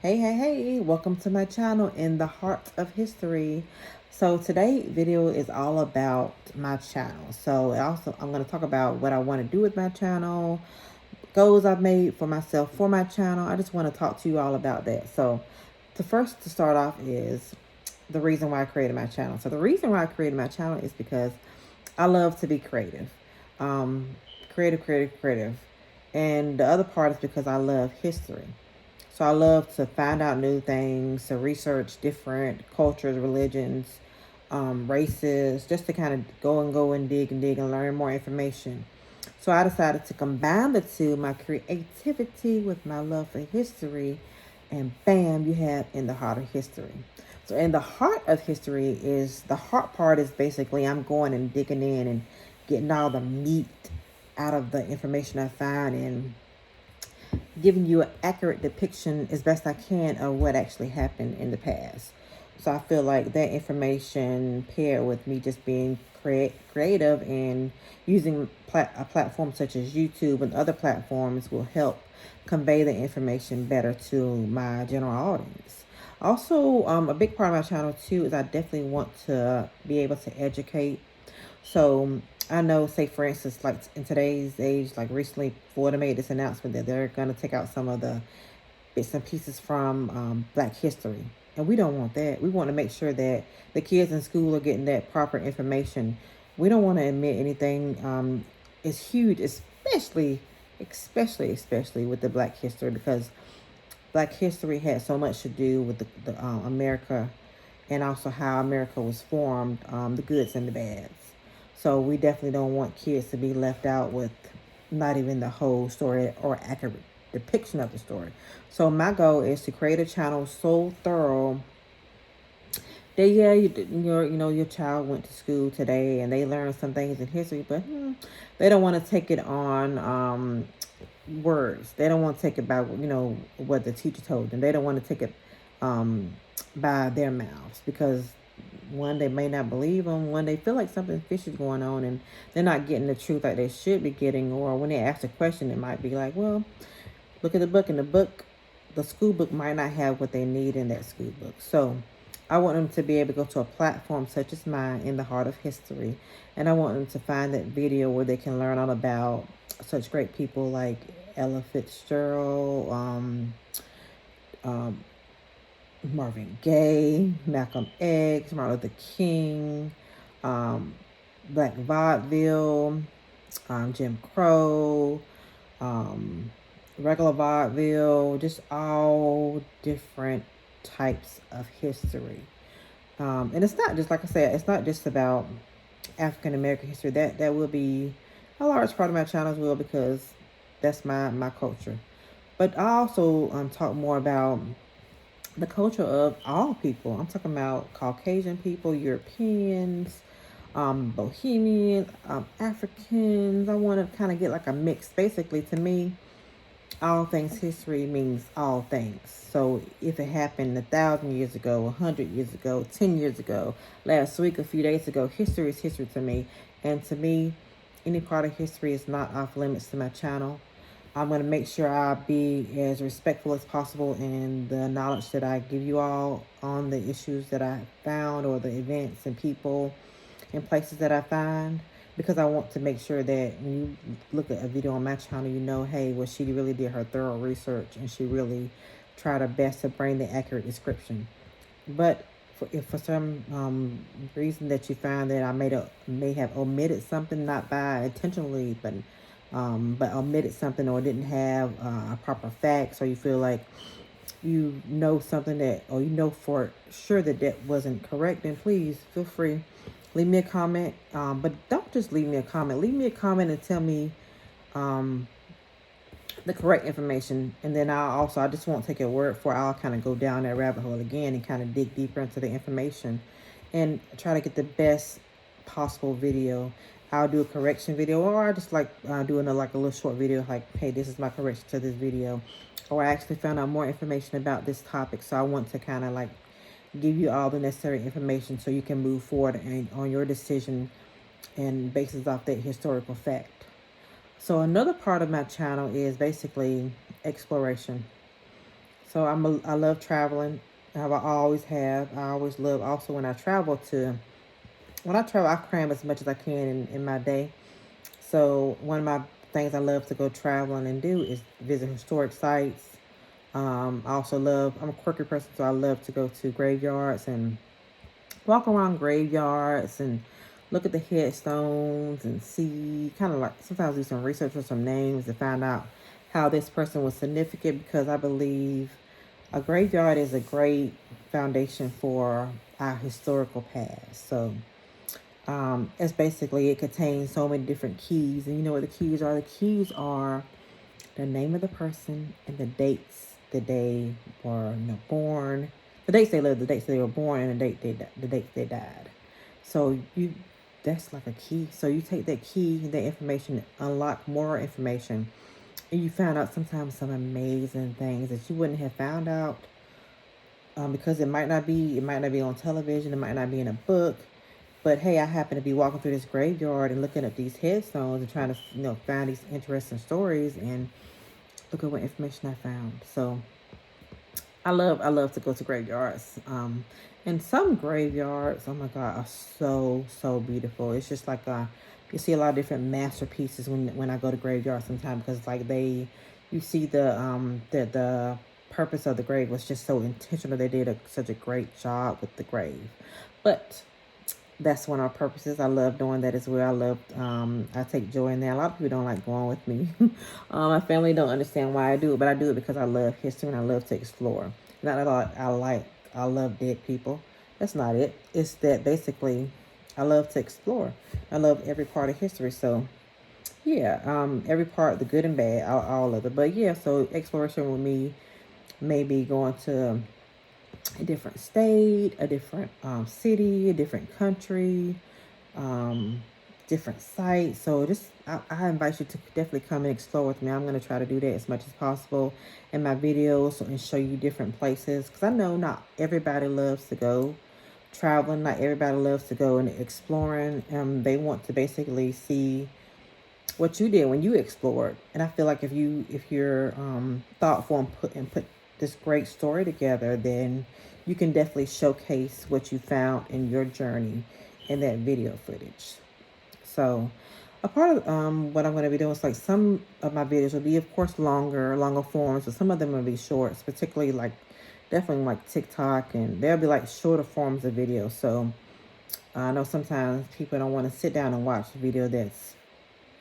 Hey, welcome to my channel, In the Heart of History. So today video is all about my channel. So also I'm going to talk about what I want to do with my channel, goals I've made for myself for my channel. I just want to talk to you all about that. So the first to start off is the reason why I created my channel. So the reason why I created my channel is because I love to be creative. Um, creative. And the other part is because I love history. So I love to find out new things, to research different cultures, religions, races, just to kind of go and dig and learn more information. So I decided to combine the two, my creativity with my love for history, and bam, you have In the Heart of History. So In the Heart of History is the heart part is basically I'm going and digging in and getting all the meat out of the information I find and giving you an accurate depiction as best I can of what actually happened in the past. So I feel like that information paired with me just being creative and using a platform such as YouTube and other platforms will help convey the information better to my general audience. Also, a big part of my channel too is I definitely want to be able to educate. So I know, say for instance, like in today's age, like recently Florida made this announcement that they're going to take out some of the bits and pieces from Black history. And we don't want that. We want to make sure that the kids in school are getting that proper information. We don't want to admit anything is huge, especially with the Black history, because Black history had so much to do with the America, and also how America was formed, the goods and the bads. So we definitely don't want kids to be left out with not even the whole story or accurate depiction of the story. So my goal is to create a channel so thorough that yeah, your child went to school today and they learned some things in history, but they don't want to take it on words. They don't want to take it by what the teacher told them. They don't want to take it by their mouths, because one, they may not believe them. One, they feel like something fishy is going on and they're not getting the truth like they should be getting. Or when they ask a question, it might be like, well, look at the book, and the school book might not have what they need in that school book. So I want them to be able to go to a platform such as mine, In the Heart of History, and I want them to find that video where they can learn all about such great people like Ella Fitzgerald, um, Marvin Gaye, Malcolm X, Martin Luther King, um, Black Vaudeville, Jim Crow, um, regular vaudeville, just all different types of history. And it's not just, like I said, it's not just about African American history. That will be a large part of my channel as well, because that's my culture. But I also talk more about the culture of all people. I'm talking about Caucasian people, Europeans, Bohemians, Africans. I want to kind of get like a mix. Basically, to me, all things history means all things. So if it happened 1,000 years ago, 100 years ago, 10 years ago, last week, a few days ago, history is history to me. And to me, any part of history is not off limits to my channel. I'm going to make sure I be as respectful as possible in the knowledge that I give you all on the issues that I found, or the events and people and places that I find, because I want to make sure that when you look at a video on my channel, you know, hey, well, she really did her thorough research and she really tried her best to bring the accurate description. But if for some reason that you find that I may have omitted something, not by intentionally, but omitted something, or didn't have a proper facts, or you feel like you know something that, or you know for sure that that wasn't correct, then please feel free, leave me a comment. But don't just leave me a comment. Leave me a comment and tell me the correct information, and then I just won't take your word for it. I'll kind of go down that rabbit hole again and kind of dig deeper into the information and try to get the best possible video. I'll do a correction video, or I just like doing like a little short video like, hey, this is my correction to this video, or I actually found out more information about this topic, so I want to kind of like give you all the necessary information so you can move forward and on your decision and basis off that historical fact. So another part of my channel is basically exploration. So I love traveling. I always have. I always love also when I travel, I cram as much as I can in my day. So one of my things I love to go traveling and do is visit historic sites. I also love, I'm a quirky person, so I love to go to graveyards and walk around graveyards and look at the headstones and see, kind of like sometimes do some research on some names to find out how this person was significant, because I believe a graveyard is a great foundation for our historical past. So it's basically, it contains so many different keys. And you know what the keys are? The keys are the name of the person and the dates that they were, born, the dates they lived, the dates they were born, and the dates they died. So that's like a key. So you take that key, that information, unlock more information, and you found out sometimes some amazing things that you wouldn't have found out, because it might not be on television, it might not be in a book. But hey, I happen to be walking through this graveyard and looking at these headstones and trying to, find these interesting stories, and look at what information I found. So I love to go to graveyards. And some graveyards, oh my God, are so beautiful. It's just like you see a lot of different masterpieces when I go to graveyards sometimes, because like you see the purpose of the grave was just so intentional. They did such a great job with the grave. But that's one of our purposes. I love doing that as well. I take joy in that. A lot of people don't like going with me. My family don't understand why I do it, but I do it because I love history and I love to explore. Not that I love dead people. That's not it. It's that basically I love to explore. I love every part of history. So yeah, every part, the good and bad, all of it. But yeah, so exploration with me maybe going to a different state, a different city, a different country, um, different sites. So I invite you to definitely come and explore with me. I'm going to try to do that as much as possible in my videos and show you different places, because I know not everybody loves to go traveling. Not everybody loves to go and exploring. They want to basically see what you did when you explored. And I feel like if you're thoughtful and put this great story together, then you can definitely showcase what you found in your journey in that video footage. So a part of what I'm going to be doing is, like, some of my videos will be, of course, longer forms, but some of them will be shorts, particularly like definitely like TikTok, and there'll be like shorter forms of videos. So I know sometimes people don't want to sit down and watch a video that's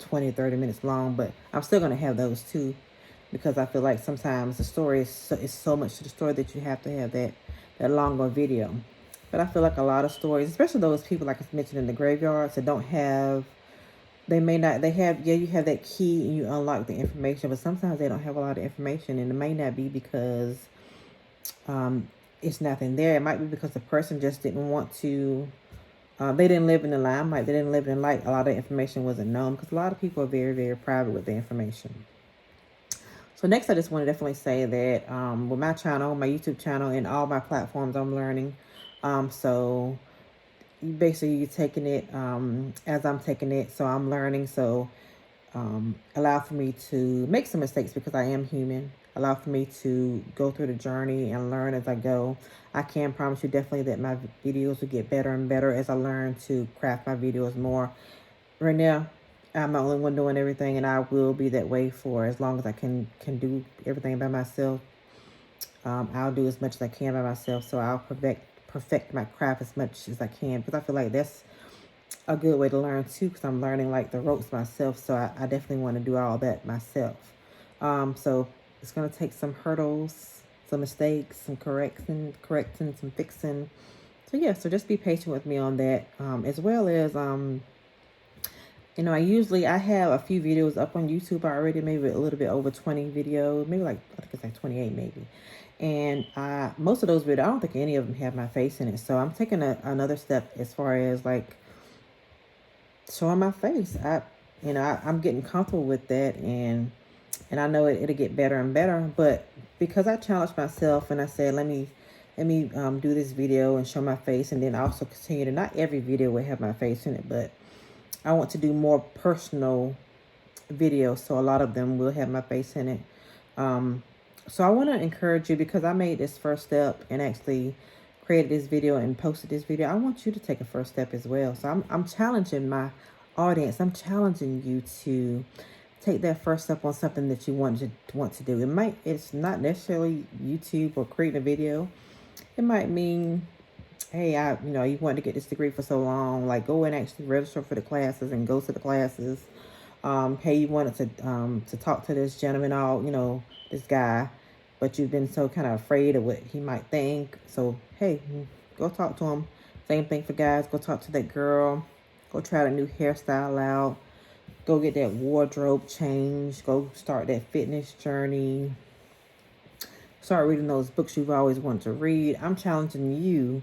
20, 30 minutes long, but I'm still going to have those too, because I feel like sometimes the story is so much to the story that you have to have that longer video. But I feel like a lot of stories, especially those people like I mentioned in the graveyards, that don't have, they may not, they have, yeah, you have that key and you unlock the information, but sometimes they don't have a lot of information, and it may not be because it's nothing there. It might be because the person just didn't want to, they didn't live in the limelight. They didn't live in the light. A lot of information wasn't known, because a lot of people are very, very private with their information. So next, I just want to definitely say that with my channel, my YouTube channel, and all my platforms, I'm learning. So basically, you're taking it as I'm taking it. So I'm learning. So allow for me to make some mistakes, because I am human. Allow for me to go through the journey and learn as I go. I can promise you definitely that my videos will get better and better as I learn to craft my videos more. Right now, I'm the only one doing everything, and I will be that way for as long as I can do everything by myself. I'll do as much as I can by myself, so I'll perfect my craft as much as I can, because I feel like that's a good way to learn too, because I'm learning like the ropes myself. So I definitely want to do all that myself. So it's going to take some hurdles, some mistakes, some correcting, some fixing. So yeah, so just be patient with me on that, as well as I have a few videos up on YouTube already, maybe a little bit over 20 videos, maybe like, I think it's like 28 maybe. And most of those videos, I don't think any of them have my face in it. So I'm taking another step as far as like showing my face. I'm getting comfortable with that, and I know it'll get better and better. But because I challenged myself and I said, let me do this video and show my face, and then also continue to, not every video will have my face in it, but I want to do more personal videos, so a lot of them will have my face in it. So I want to encourage you, because I made this first step and actually created this video and posted this video. I want you to take a first step as well. So I'm challenging my audience. I'm challenging you to take that first step on something that you want to do. It's not necessarily YouTube or creating a video. It might mean, hey, you wanted to get this degree for so long, like go and actually register for the classes and go to the classes. Hey, you wanted to talk to this gentleman, this guy, but you've been so kind of afraid of what he might think. So, hey, go talk to him. Same thing for guys. Go talk to that girl. Go try a new hairstyle out. Go get that wardrobe change. Go start that fitness journey. Start reading those books you've always wanted to read. I'm challenging you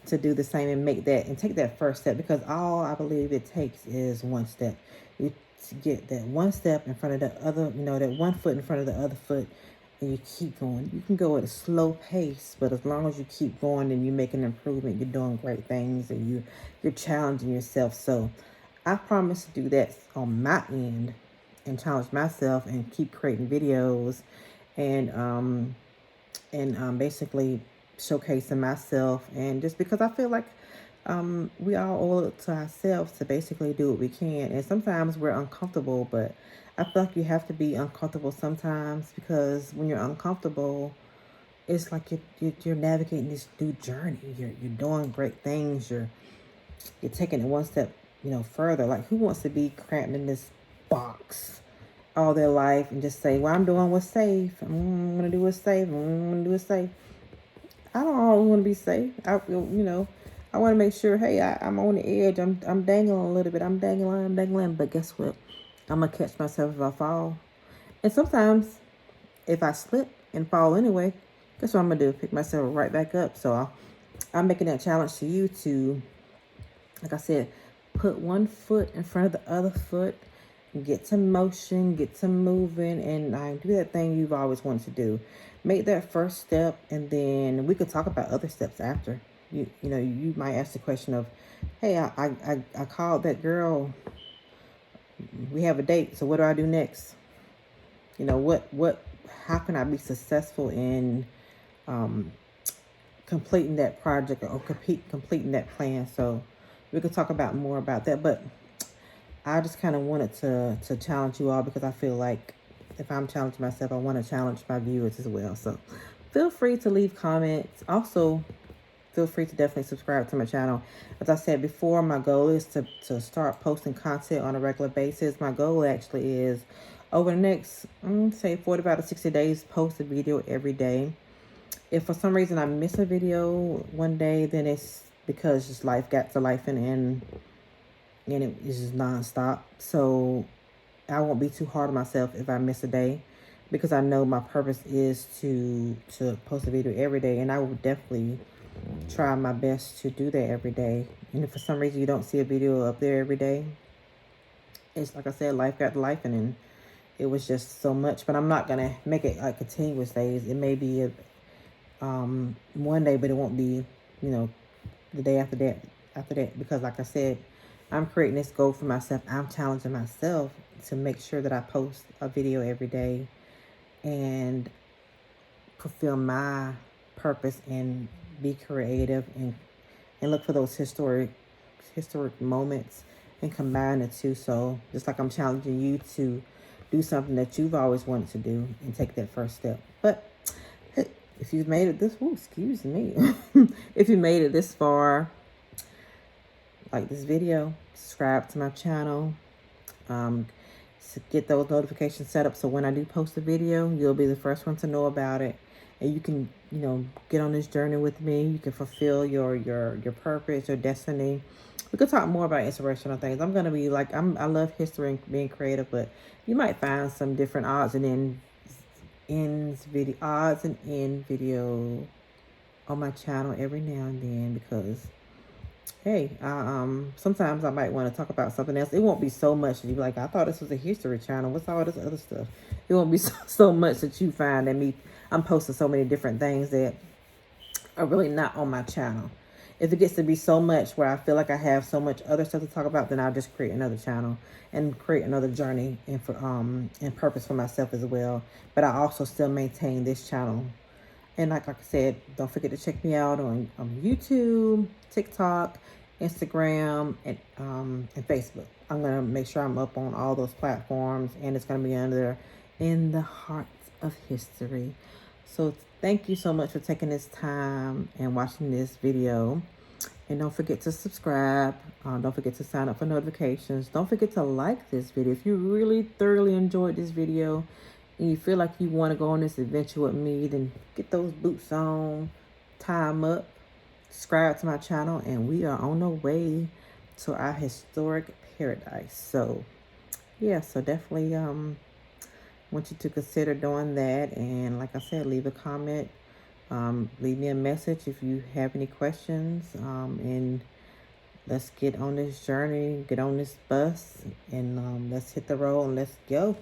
to do the same and take that first step, because all I believe it takes is one step. You get that one step in front of the other, that one foot in front of the other foot, and you keep going. You can go at a slow pace, but as long as you keep going and you make an improvement, you're doing great things, and you're challenging yourself. So I promise to do that on my end and challenge myself and keep creating videos and basically showcasing myself. And just because I feel like we all owe it to ourselves to basically do what we can. And sometimes we're uncomfortable, but I feel like you have to be uncomfortable sometimes, because when you're uncomfortable, it's like you're navigating this new journey. You're doing great things. You're taking it one step, further. Like, who wants to be cramped in this box all their life and just say, well, I'm doing what's safe. I'm going to do what's safe. I'm going to do what's safe. I don't always want to be safe. I want to make sure, hey, I'm on the edge. I'm dangling a little bit. I'm dangling. But guess what? I'm going to catch myself if I fall. And sometimes if I slip and fall anyway, guess what I'm going to do? Pick myself right back up. So I'm making that challenge to you to, like I said, put one foot in front of the other foot, get to motion, get to moving, and do that thing you've always wanted to do. Make that first step, and then we could talk about other steps after. You might ask the question of, hey, I called that girl. We have a date. So what do I do next? How can I be successful in completing that project or completing that plan? So we could talk about more about that. But I just kind of wanted to challenge you all, because I feel like if I'm challenging myself, I want to challenge my viewers as well. So feel free to leave comments. Also, feel free to definitely subscribe to my channel. As I said before, my goal is to start posting content on a regular basis. My goal actually is, over the next, say 45 to 60 days, post a video every day. If for some reason I miss a video one day, then it's because just life got to life, and it is just nonstop. So I won't be too hard on myself if I miss a day, because I know my purpose is to post a video every day, and I will definitely try my best to do that every day. And if for some reason you don't see a video up there every day, it's like I said, life got to life, and it was just so much. But I'm not gonna make it like continuous days. It may be one day, but it won't be the day after that, because like I said, I'm creating this goal for myself. I'm challenging myself to make sure that I post a video every day and fulfill my purpose and be creative and look for those historic moments and combine the two. So just like I'm challenging you to do something that you've always wanted to do and take that first step. But if you've made it excuse me. If you made it this far, like this video, subscribe to my channel, get those notifications set up so when I do post a video, you'll be the first one to know about it. And you can, get on this journey with me. You can fulfill your purpose, your destiny. We could talk more about inspirational things. I'm going to be like, I love history and being creative, but you might find some different odds and ends video on my channel every now and then, because hey, sometimes I might want to talk about something else. It won't be so much that you be like, I thought this was a history channel. What's all this other stuff? It won't be so much that you find that I'm posting so many different things that are really not on my channel. if it gets to be so much where I feel like I have so much other stuff to talk about, then I'll just create another channel and create another journey and for and purpose for myself as well. But I also still maintain this channel. And like I said, don't forget to check me out on YouTube, TikTok, Instagram, and Facebook. I'm gonna make sure I'm up on all those platforms, and it's gonna be under In the Heart of History. So thank you so much for taking this time and watching this video. And don't forget to subscribe. Don't forget to sign up for notifications. Don't forget to like this video. If you really thoroughly enjoyed this video and you feel like you want to go on this adventure with me, then get those boots on, tie them up, subscribe to my channel, and we are on the way to our historic paradise. So yeah, so definitely want you to consider doing that. And like I said, leave a comment, leave me a message if you have any questions, and let's get on this journey, get on this bus, and let's hit the road and let's go.